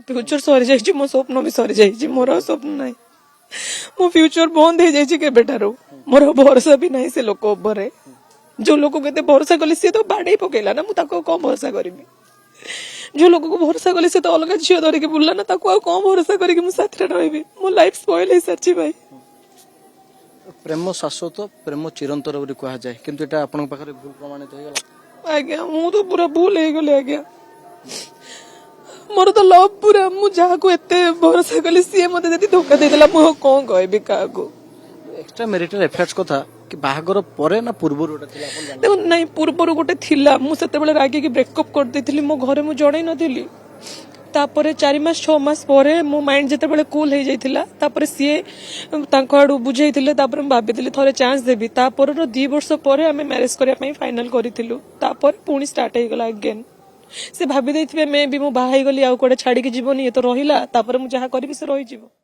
Future सरी जाइए मो स्वप्न भी सरी जाइए मोर आ स्वप्न ना मो फ्यूचर बंद हो जाइए केबेठारू मोर भरोसा भी नहीं से लोक उपरे जो लोक के भरोसा कले सी तो बाड़े पकेला ना मुझे कौन भरोसा करी जो लोक को भरोसा कले से तो अलग झील धरिक बुला ना कौन भरोसा करके मुझे रही मो लाइफ स्पॉइल हो सारी भाई प्रेम शाश्वत प्रेम चिरंतर बोली कह जाए किंतु एटा आपन पाखरे भूल प्रमाणित हो गला आज्ञा मु तो पूरा भूल हो गले आज्ञा मोर तो लव पूरा मु जहा को एते भरोसा कले सी मते जदी धोखा देदेला मु कौन कहबी का को एक्स्ट्रा मैरिटल अफेयर्स कथा कि बाहागर परे ना पूर्व गोटे थिला आपन जान देखो नहीं पूर्वर गोटे थिला मु सेते बेले रागी की ब्रेकअप कर देथिली मो घरे मु जणै नथिली तापरे 4 मास 6 मास परे मो माइंड जेते बेले कूल हो जाइथिला तापरे सीए तांको आडू बुझैथिले तापरे म भाबिथिली थोरे चांस देबी तापर रो 2 वर्ष परे हमें मैरिज करिया पई फाइनल करिथिलु तापर पुणी स्टार्ट हो गला अगेन से भाबी दैथिबे मे भी मो बाहाई गली आ कोडे छाडी के जीवनी ये तो रहिला तापर मु जहा करबी से रहि जीवो।